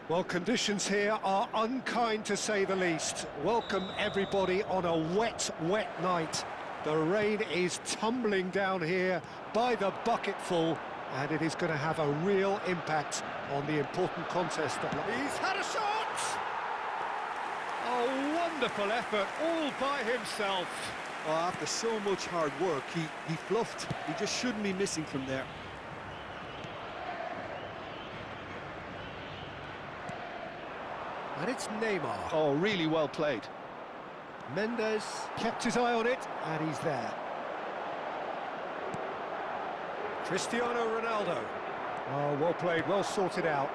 Well, conditions here are unkind to say the least. Welcome everybody on a wet, wet night. The rain is tumbling down here by the bucketful, and it is going to have a real impact on the important contest. He's had a shot! A wonderful effort, all by himself. Well, after so much hard work, he fluffed. He just shouldn't be missing from there. And it's Neymar. Oh, really well played. Mendes kept his eye on it, and he's there. Cristiano Ronaldo. Oh, well played, well sorted out.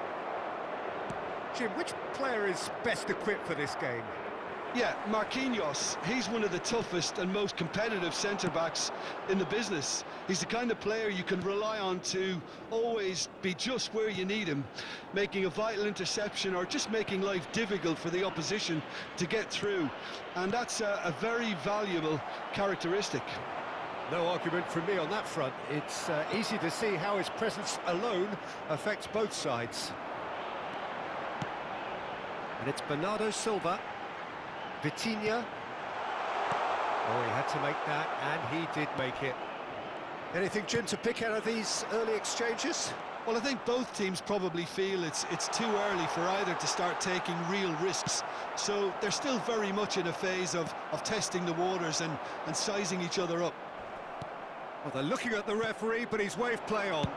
Jim, which player is best equipped for this game? Yeah, Marquinhos, he's one of the toughest and most competitive centre-backs in the business. He's the kind of player you can rely on to always be just where you need him, making a vital interception or just making life difficult for the opposition to get through. And that's a very valuable characteristic. No argument from me on that front. It's easy to see how his presence alone affects both sides. And it's Bernardo Silva. Vitinha. Oh, he had to make that, and he did make it. Anything, Jim, to pick out of these early exchanges? Well, I think both teams probably feel it's too early for either to start taking real risks. So they're still very much in a phase of testing the waters and sizing each other up. Well, they're looking at the referee, but he's waved play on.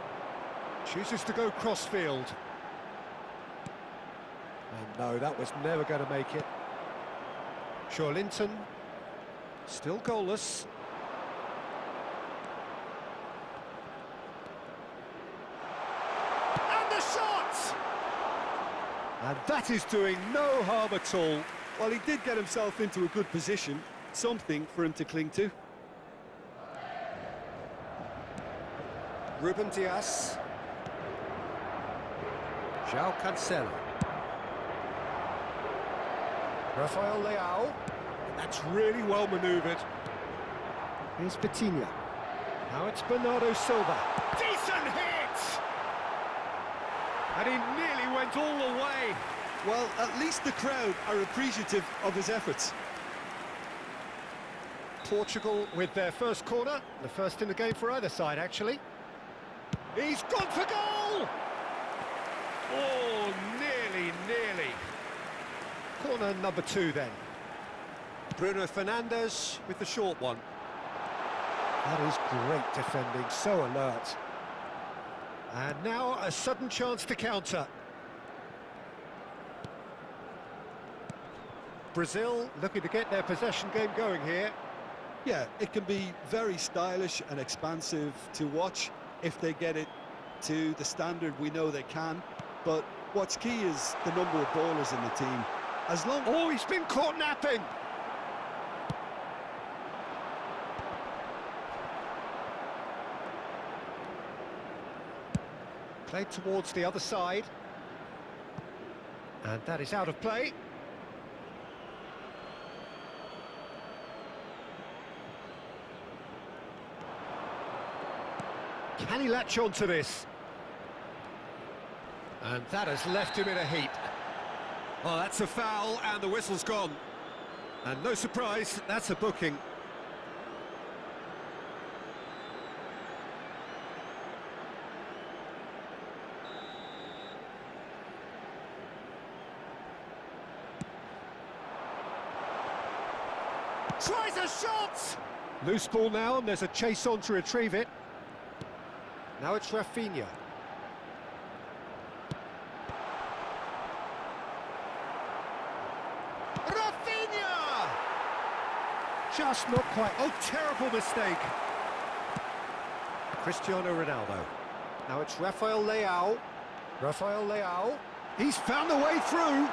Chooses to go cross-field. And no, that was never going to make it. Linton, still goalless. And the shot! And that is doing no harm at all. Well, he did get himself into a good position, something for him to cling to. Ruben Dias. João Cancelo. Rafael Leao. That's really well manoeuvred. Here's Vitinha. Now it's Bernardo Silva. Decent hit! And he nearly went all the way. Well, at least the crowd are appreciative of his efforts. Portugal with their first corner. The first in the game for either side, actually. He's gone for goal! Oh, nearly. Corner number 2 then. Bruno Fernandes with the short one. That is great defending, so alert. And now a sudden chance to counter. Brazil looking to get their possession game going here. Yeah, it can be very stylish and expansive to watch if they get it to the standard we know they can. But what's key is the number of ballers in the team. As long... Oh, he's been caught napping! Played towards the other side. And that is out of play. Can he latch on to this? And that has left him in a heap. Oh, that's a foul, and the whistle's gone. And no surprise, that's a booking. Tries a shot! Loose ball now, and there's a chase on to retrieve it. Now it's Rafinha. Rafinha! Just not quite. Oh, terrible mistake. Cristiano Ronaldo. Now it's Rafael Leao. Rafael Leao. He's found a way through.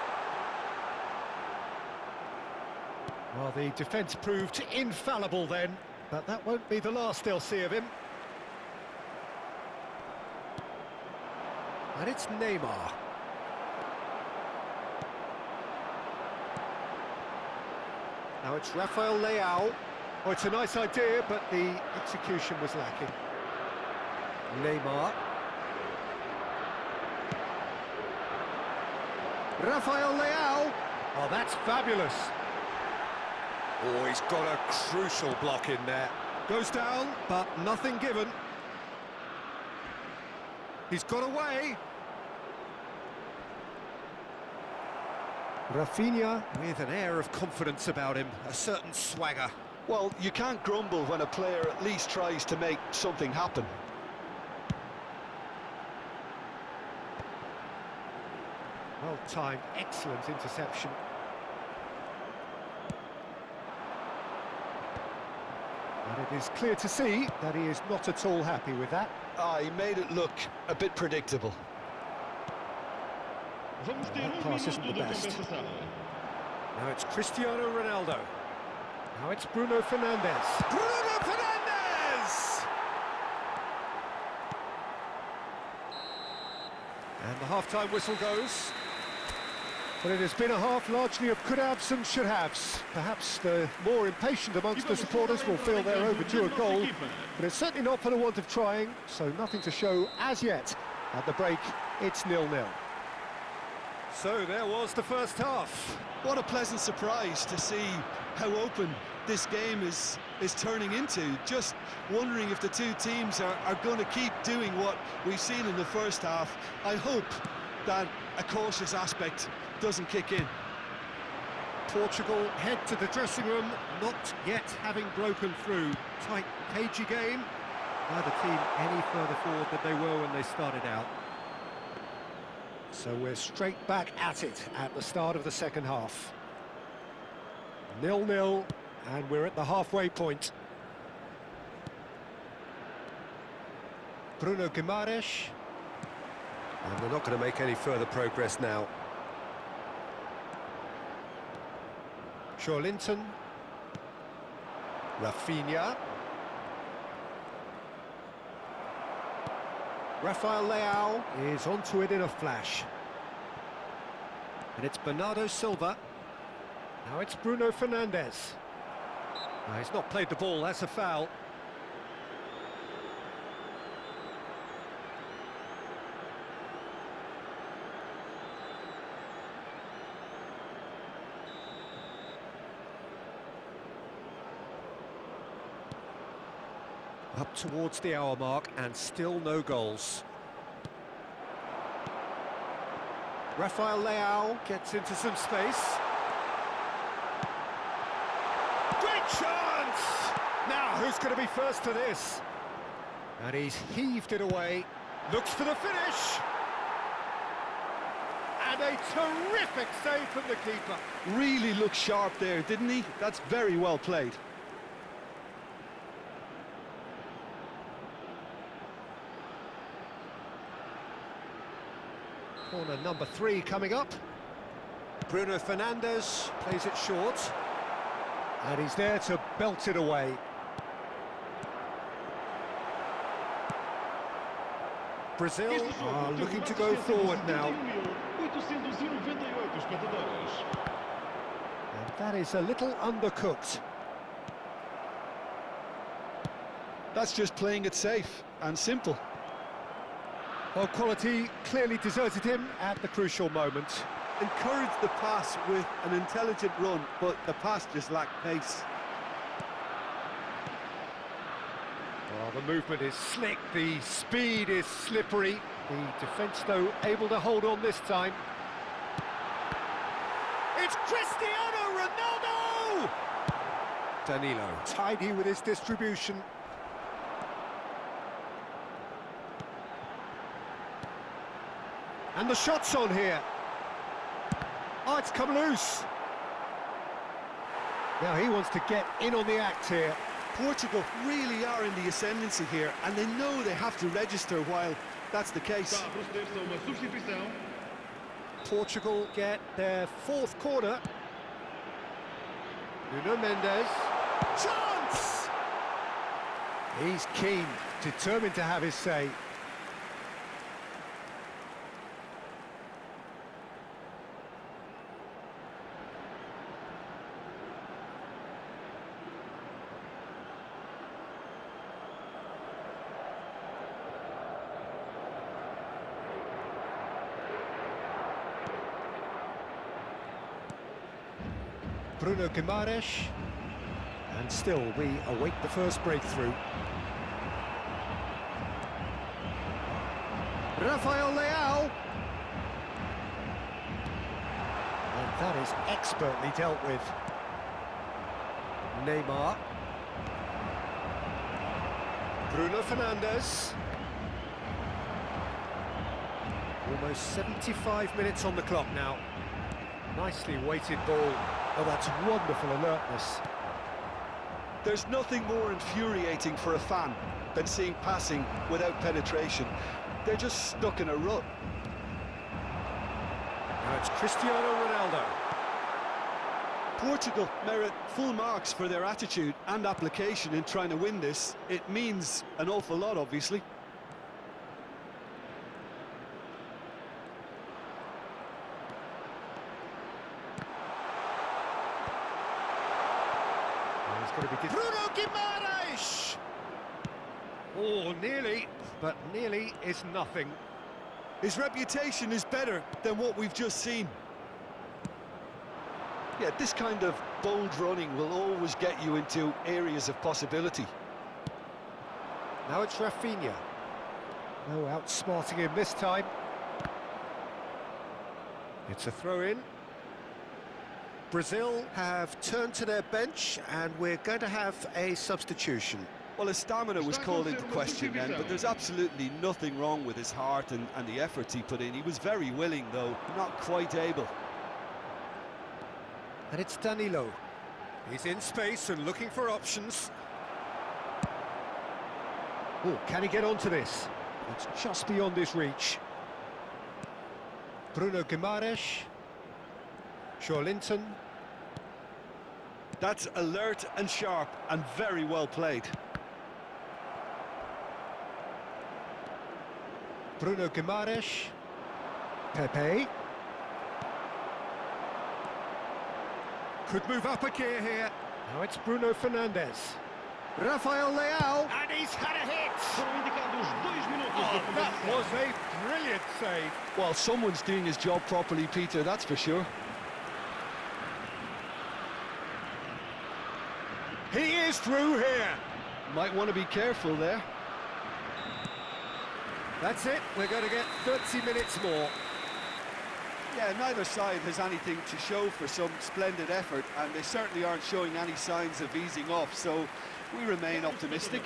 Well, the defence proved infallible then, but that won't be the last they'll see of him. And it's Neymar. Now it's Rafael Leao. Oh, it's a nice idea, but the execution was lacking. Neymar. Rafael Leao. Oh, that's fabulous. Oh, he's got a crucial block in there. Goes down, but nothing given. He's got away. Rafinha with an air of confidence about him, a certain swagger. Well, you can't grumble when a player at least tries to make something happen. Well-timed, excellent interception. And it is clear to see that he is not at all happy with that. He made it look a bit predictable. That pass isn't the best. Now it's Cristiano Ronaldo. Now it's Bruno Fernandes. Bruno Fernandes! And the half-time whistle goes. But it has been a half largely of could-haves and should-haves. Perhaps the more impatient amongst the supporters will feel they're overdue a goal, but it's certainly not for the want of trying, so nothing to show as yet. At the break, it's 0-0. So there was the first half. What a pleasant surprise to see how open this game is turning into. Just wondering if the two teams are going to keep doing what we've seen in the first half. I hope that a cautious aspect doesn't kick in. Portugal head to the dressing room, not yet having broken through. Tight, cagey game. Neither team any further forward than they were when they started out. So we're straight back at it at the start of the second half. 0-0, and we're at the halfway point. Bruno Guimaraes. And they're not going to make any further progress now. Joelinton. Rafinha. Rafael Leao is onto it in a flash. And it's Bernardo Silva. Now it's Bruno Fernandes. Now, he's not played the ball, that's a foul. Up towards the hour mark and still no goals. Rafael Leao gets into some space. Great chance! Now, who's going to be first to this? And he's heaved it away. Looks for the finish. And a terrific save from the keeper. Really looked sharp there, didn't he? That's very well played. Corner number 3 coming up. Bruno Fernandes plays it short. And he's there to belt it away. Brazil are looking to go forward now. And that is a little undercooked. That's just playing it safe and simple. Well, quality clearly deserted him at the crucial moment. Encouraged the pass with an intelligent run, but the pass just lacked pace. Oh, the movement is slick, the speed is slippery. The defence, though, able to hold on this time. It's Cristiano Ronaldo! Danilo, tidy with his distribution. And the shot's on here. Oh, it's come loose. Now he wants to get in on the act here. Portugal really are in the ascendancy here, and they know they have to register while that's the case. Portugal get their 4th corner. Nuno Mendes. Chance! He's keen, determined to have his say. Bruno Guimaraes. And still, we await the first breakthrough. Rafael Leao. And that is expertly dealt with. Neymar. Bruno Fernandes. Almost 75 minutes on the clock now. Nicely weighted ball. Oh, that's wonderful alertness. There's nothing more infuriating for a fan than seeing passing without penetration. They're just stuck in a rut. Now it's Cristiano Ronaldo. Portugal merit full marks for their attitude and application in trying to win this. It means an awful lot, obviously. It's going to be Bruno Guimaraes! Oh, nearly, but nearly is nothing. His reputation is better than what we've just seen. Yeah, this kind of bold running will always get you into areas of possibility. Now it's Rafinha. No outsmarting him this time. It's a throw-in. Brazil have turned to their bench, and we're going to have a substitution. Well, his stamina was called into question then, but there's absolutely nothing wrong with his heart and the efforts he put in. He was very willing, though, not quite able. And it's Danilo. He's in space and looking for options. Oh, can he get onto this? It's just beyond his reach. Bruno Guimaraes. Joelinton. That's alert and sharp and very well played. Bruno Guimaraes. Pepe. Could move up a gear here. Now it's Bruno Fernandes. Rafael Leao. And he's had a hit. Oh, that was a brilliant save. Well, someone's doing his job properly, Peter, that's for sure. He is through here. Might want to be careful there. That's it. We're going to get 30 minutes more. Yeah, neither side has anything to show for some splendid effort, and they certainly aren't showing any signs of easing off, so we remain optimistic.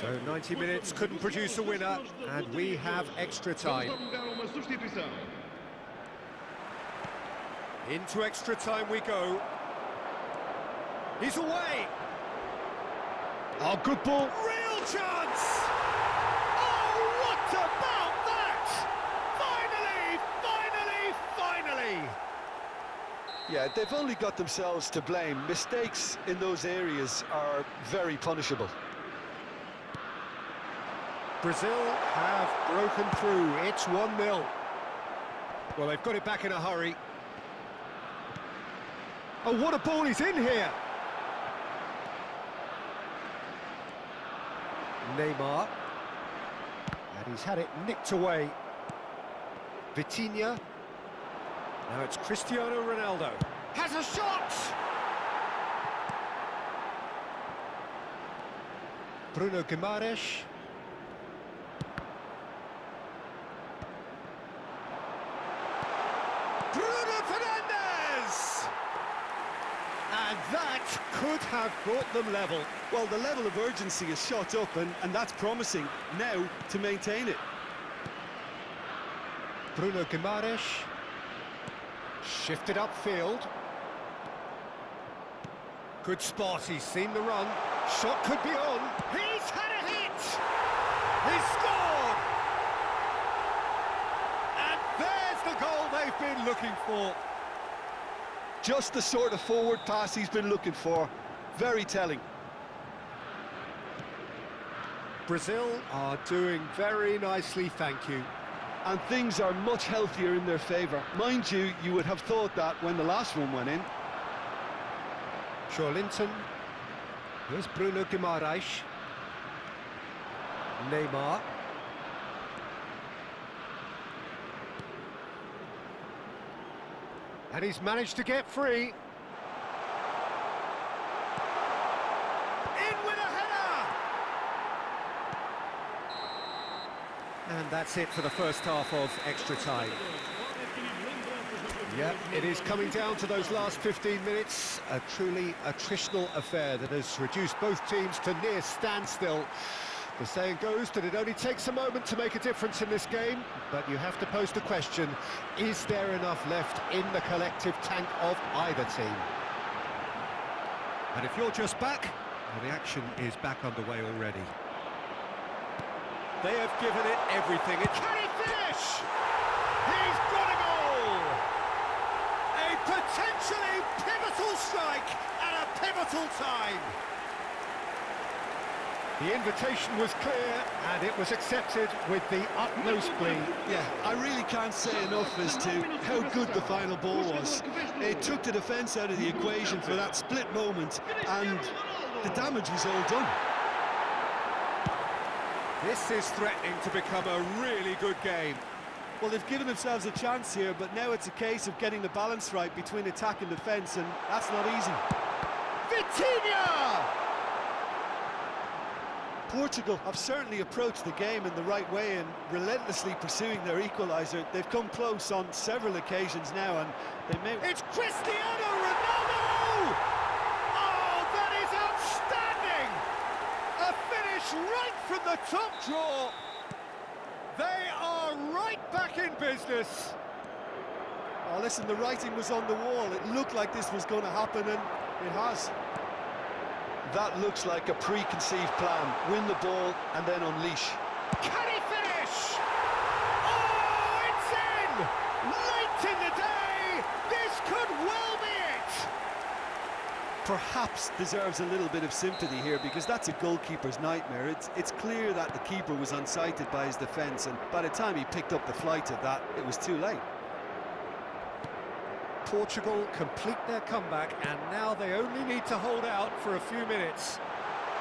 So 90 minutes couldn't produce a winner, and we have extra time. Into extra time we go. He's away. Oh, good ball. Real chance! Oh, what about that? Finally! Yeah, they've only got themselves to blame. Mistakes in those areas are very punishable. Brazil have broken through. It's 1-0. Well, they've got it back in a hurry. Oh, what a ball is in here! Neymar. And he's had it nicked away. Vitinha. Now it's Cristiano Ronaldo. Has a shot! Bruno Guimaraes. Bruno Fernandes! And that could have brought them level. Well, the level of urgency is shot up, and that's promising. Now to maintain it. Bruno Guimaraes. Shifted upfield. Good spot, he's seen the run. Shot could be on. He's had a hit! He's scored! And there's the goal they've been looking for. Just the sort of forward pass he's been looking for. Very telling. Brazil are doing very nicely, thank you. And things are much healthier in their favour. Mind you, you would have thought that when the last one went in. Joelinton. Here's Bruno Guimaraes. Neymar. And he's managed to get free. In with a header! And that's it for the first half of extra time. Yep, it is coming down to those last 15 minutes. A truly attritional affair that has reduced both teams to near standstill. The saying goes that it only takes a moment to make a difference in this game, but you have to pose the question, is there enough left in the collective tank of either team? And if you're just back, well, the action is back underway already. They have given it everything. Can he finish? He's got a goal! A potentially pivotal strike at a pivotal time. The invitation was clear, and it was accepted with the utmost glee. Yeah, I really can't say enough as to how good the final ball was. It took the defence out of the equation for that split moment, and the damage was all done. This is threatening to become a really good game. Well, they've given themselves a chance here, but now it's a case of getting the balance right between attack and defence, and that's not easy. Vitinha! Portugal have certainly approached the game in the right way and relentlessly pursuing their equaliser. They've come close on several occasions now, and they may... It's Cristiano Ronaldo! Oh, that is outstanding! A finish right from the top draw. They are right back in business. Oh, listen, the writing was on the wall. It looked like this was going to happen, and it has. That looks like a preconceived plan. Win the ball and then unleash. Can he finish? Oh, it's in! Late in the day, this could well be it! Perhaps deserves a little bit of sympathy here, because that's a goalkeeper's nightmare. It's clear that the keeper was unsighted by his defence, and by the time he picked up the flight of that, it was too late. Portugal complete their comeback, and now they only need to hold out for a few minutes.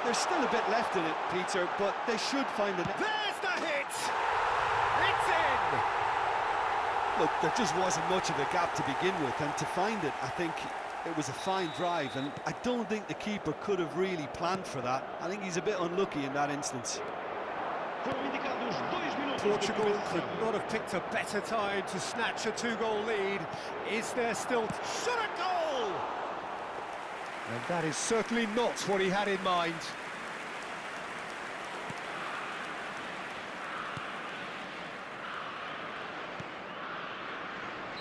There's still a bit left in it, Peter, but they should find the... There's the hit! It's in! Look, there just wasn't much of a gap to begin with, and to find it, I think it was a fine drive, and I don't think the keeper could have really planned for that. I think he's a bit unlucky in that instance. Portugal could not have picked a better time to snatch a two-goal lead. Is there still... Shot a goal! And that is certainly not what he had in mind.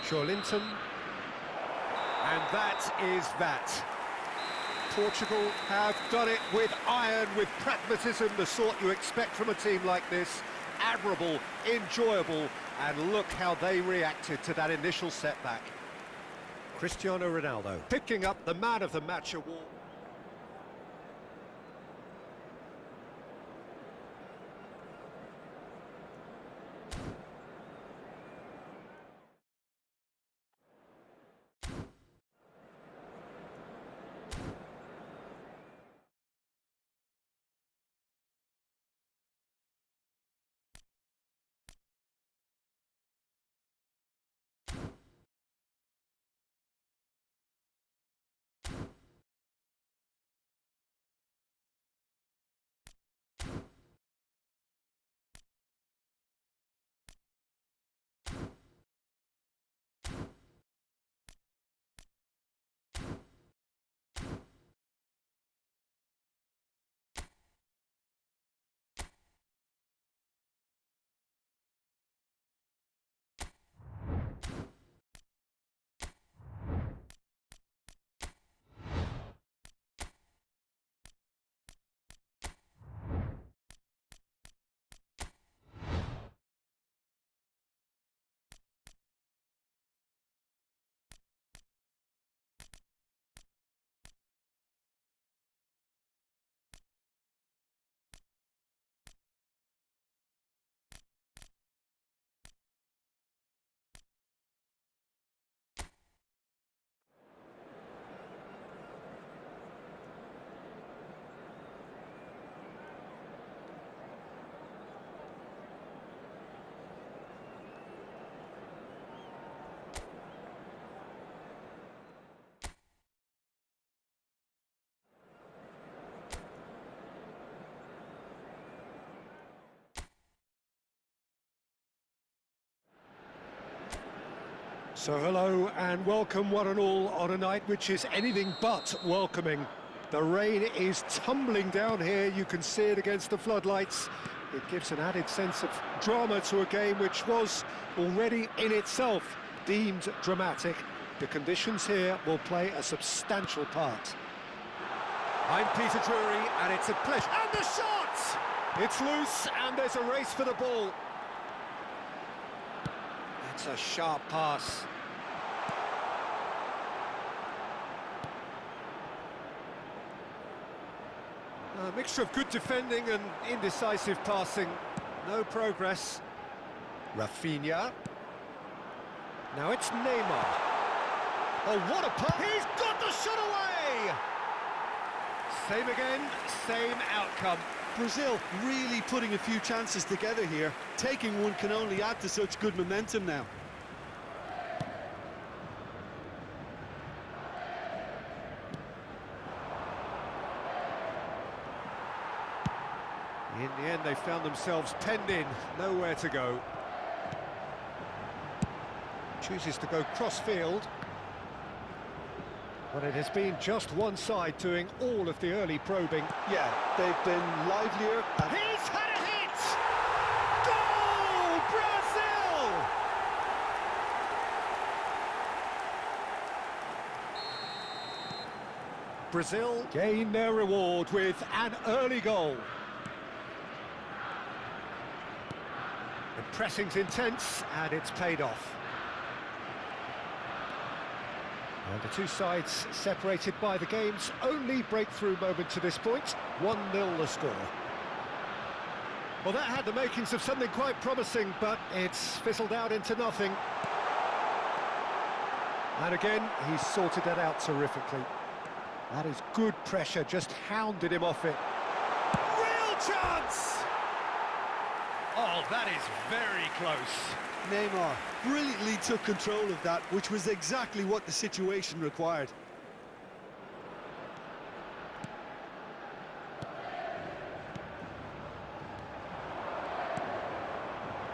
Joelinton. And that is that. Portugal have done it with iron, with pragmatism, the sort you expect from a team like this. Admirable, enjoyable, and look how they reacted to that initial setback. Cristiano Ronaldo picking up the Man of the Match award. So hello and welcome one and all on a night which is anything but welcoming. The rain is tumbling down here, you can see it against the floodlights. It gives an added sense of drama to a game which was already in itself deemed dramatic. The conditions here will play a substantial part. I'm Peter Drury and it's a pleasure. And the shot! It's loose and there's a race for the ball. That's a sharp pass. A mixture of good defending and indecisive passing. No progress. Rafinha. Now it's Neymar. Oh, what a pass! He's got the shot away! Same again, same outcome. Brazil really putting a few chances together here. Taking one can only add to such good momentum now. In the end, they found themselves penned in, nowhere to go. Chooses to go cross-field. But it has been just one side doing all of the early probing. Yeah, they've been livelier. He's had a hit! Goal! Brazil! Brazil gain their reward with an early goal. The pressing's intense and it's paid off. And the two sides separated by the game's only breakthrough moment to this point, 1-0 the score. Well, that had the makings of something quite promising, but it's fizzled out into nothing. And again, he's sorted that out terrifically. That is good pressure, just hounded him off it. Real chance! Oh, that is very close. Neymar brilliantly took control of that, which was exactly what the situation required.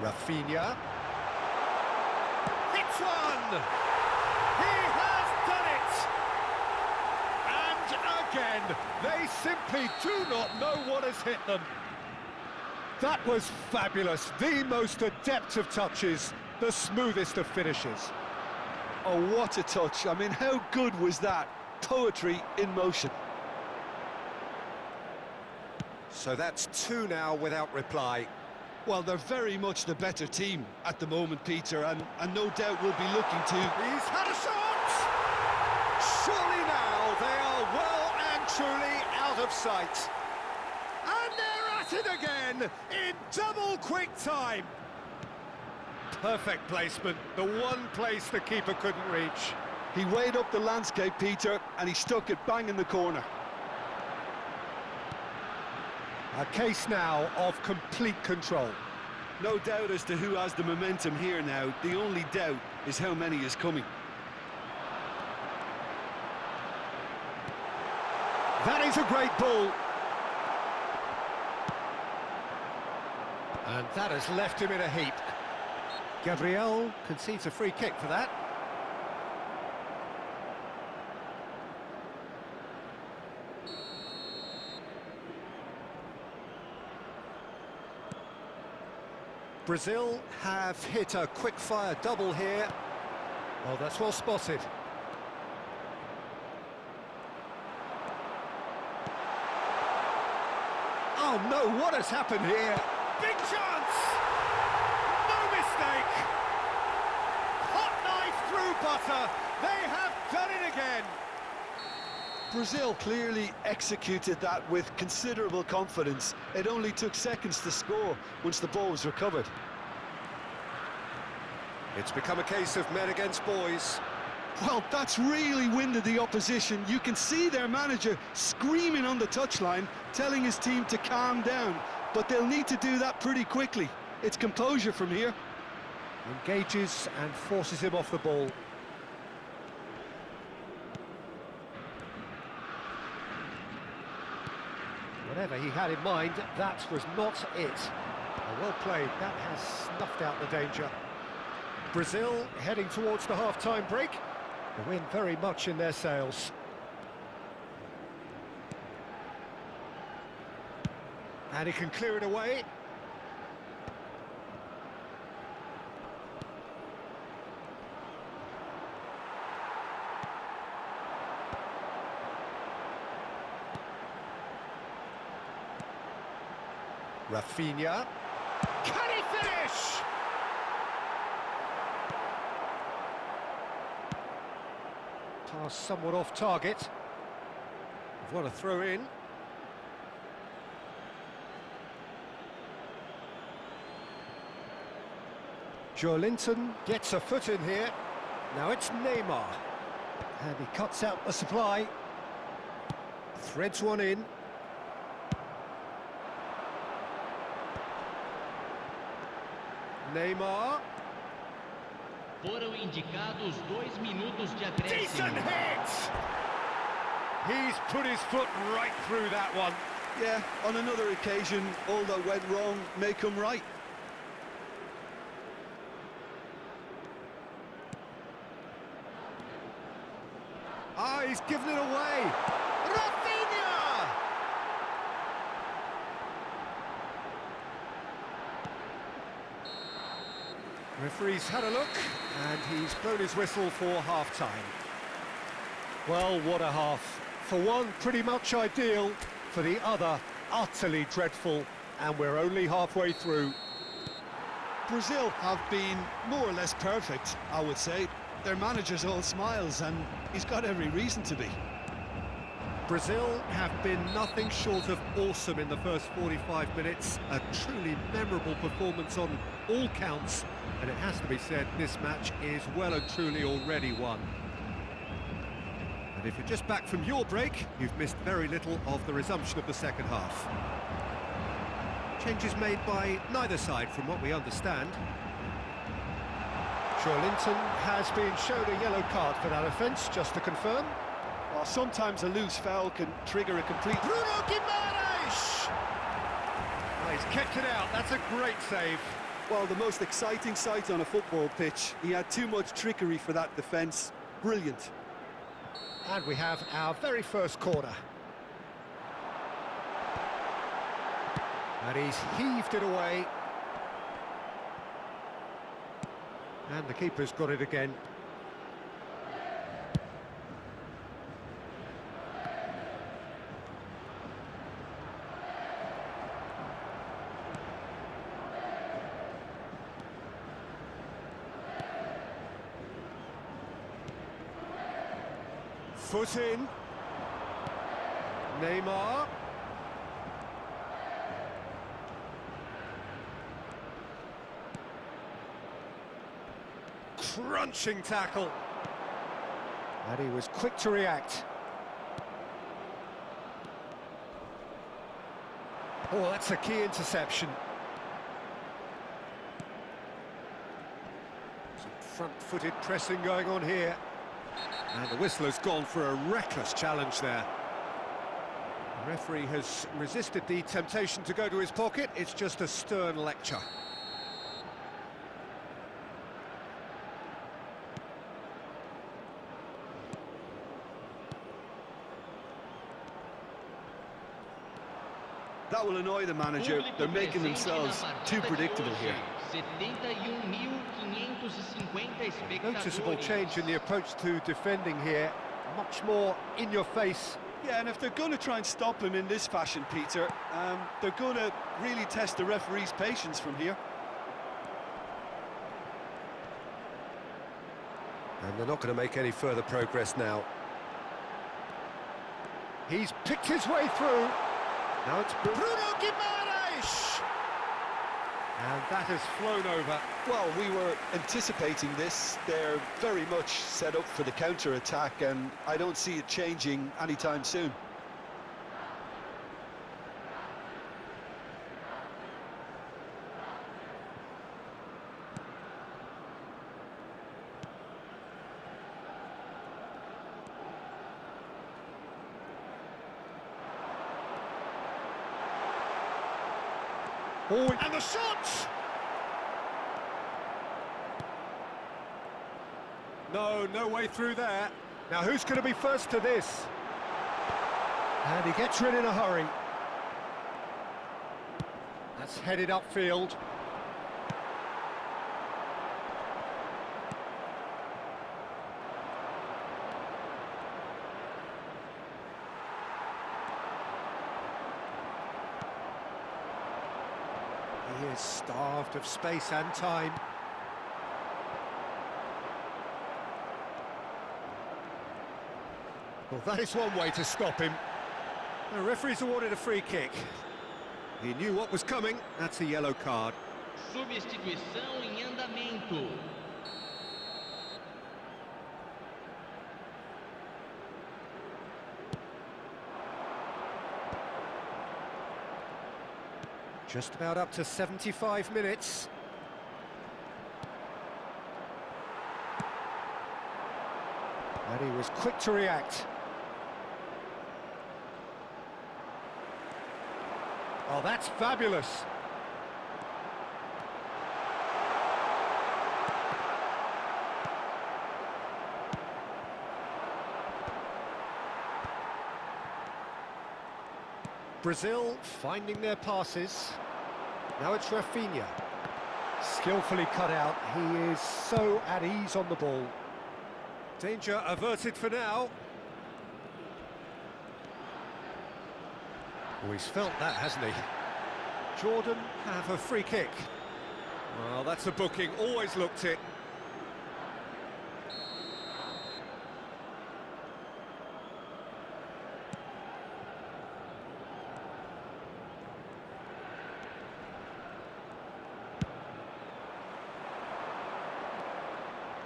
Rafinha. Hits one! He has done it! And again, they simply do not know what has hit them. That was fabulous, the most adept of touches, the smoothest of finishes. Oh, what a touch. I mean, how good was that? Poetry in motion. So that's two now without reply. Well, they're very much the better team at the moment, Peter, and no doubt will be looking to... He's had a shot! Surely now they are well and truly out of sight. And they're at it again in double quick time. Perfect placement, the one place the keeper couldn't reach. He weighed up the landscape, Peter, and he stuck it bang in the corner. A case now of complete control. No doubt as to who has the momentum here now. The only doubt is how many is coming. That is a great ball. And that has left him in a heap. Gabriel concedes a free kick for that. Brazil have hit a quick-fire double here. Oh, that's well spotted. Oh no, what has happened here? Big chance! No mistake! Hot knife through butter. They have done it again. Brazil clearly executed that with considerable confidence. It only took seconds to score once the ball was recovered. It's become a case of men against boys. Well, that's really winded the opposition. You can see their manager screaming on the touchline, telling his team to calm down. But they'll need to do that pretty quickly. It's composure from here. Engages and forces him off the ball. Whatever he had in mind, that was not it. Well played, that has snuffed out the danger. Brazil heading towards the half-time break. The wind very much in their sails. And he can clear it away. Rafinha. Can he finish? Pass somewhat off target. What a throw in. Joelinton gets a foot in here. Now it's Neymar. And he cuts out the supply. Threads one in. Neymar. Foram indicados 2 minutos de acréscimo. Decent hit! He's put his foot right through that one. Yeah, on another occasion, all that went wrong may come right. Ah, he's given it away. Rafinha! Referee's had a look, and he's blown his whistle for half-time. Well, what a half. For one, pretty much ideal. For the other, utterly dreadful. And we're only halfway through. Brazil have been more or less perfect, I would say. Their manager's all smiles, and he's got every reason to be. Brazil have been nothing short of awesome in the first 45 minutes. A truly memorable performance on all counts. And it has to be said, this match is well and truly already won. And if you're just back from your break, you've missed very little of the resumption of the second half. Changes made by neither side from what we understand. Joelinton has been shown a yellow card for that offence, just to confirm. Well, sometimes a loose foul can trigger a complete... Bruno Guimaraes! Oh, he's kept it out, that's a great save. Well, the most exciting sight on a football pitch. He had too much trickery for that defence. Brilliant. And we have our very first corner. And he's heaved it away. And the keeper's got it again. Foot in. Neymar. Crunching tackle. And he was quick to react. Oh, that's a key interception. Some front-footed pressing going on here. And the whistler's gone for a reckless challenge there. The referee has resisted the temptation to go to his pocket. It's just a stern lecture. That will annoy the manager. They're making themselves too predictable here. 71.550 espectadores. Noticeable change in the approach to defending here. Much more in your face. Yeah, and if they're going to try and stop him in this fashion, Peter, they're going to really test the referee's patience from here. And they're not going to make any further progress now. He's picked his way through. Now it's Bruno Guimaraes! And that has flown over. Well, we were anticipating this. They're very much set up for the counter-attack, and I don't see it changing anytime soon. Oh, and the shot! No, no way through there. Now who's going to be first to this? And he gets rid in a hurry. That's headed upfield. He is starved of space and time. Well, that is one way to stop him. The referee's awarded a free kick. He knew what was coming. That's a yellow card. Substituição em andamento. Just about up to 75 minutes. And he was quick to react. Oh, that's fabulous. Brazil finding their passes. Now it's Rafinha. Skillfully cut out. He is so at ease on the ball. Danger averted for now. Oh, he's felt that, hasn't he? Jordan have a free kick. Well, that's a booking. Always looked it.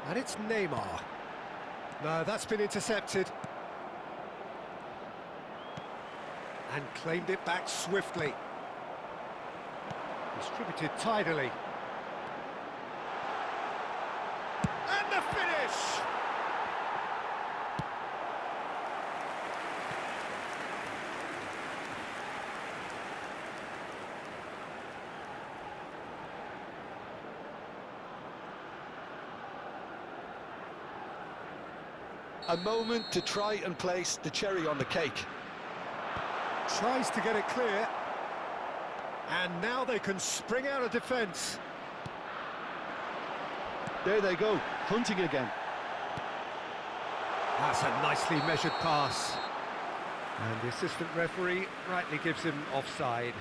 And it's Neymar. No, that's been intercepted. And claimed it back swiftly. Distributed tidily. And the finish! A moment to try and place the cherry on the cake. Tries to get it clear. And now they can spring out of defence. There they go, hunting again. That's a nicely measured pass. And the assistant referee rightly gives him offside.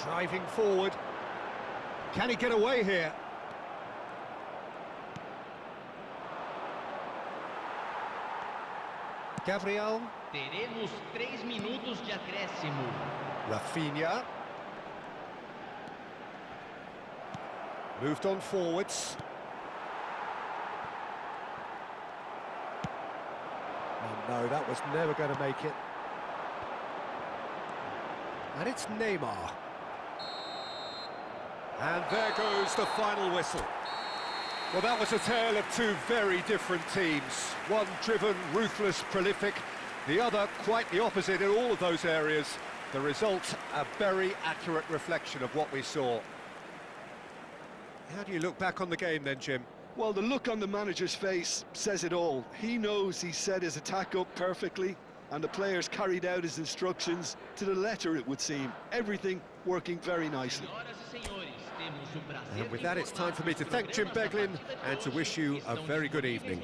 Driving forward. Can he get away here? Gabriel. Teremos 3 minutos de acréscimo. Rafinha. Moved on forwards. Oh no, that was never going to make it. And it's Neymar. And there goes the final whistle. Well, that was a tale of two very different teams. One driven, ruthless, prolific. The other quite the opposite in all of those areas. The result, a very accurate reflection of what we saw. How do you look back on the game then, Jim? Well, the look on the manager's face says it all. He knows he set his attack up perfectly, and the players carried out his instructions to the letter, it would seem. Everything working very nicely. And with that, it's time for me to thank Jim Beglin and to wish you a very good evening.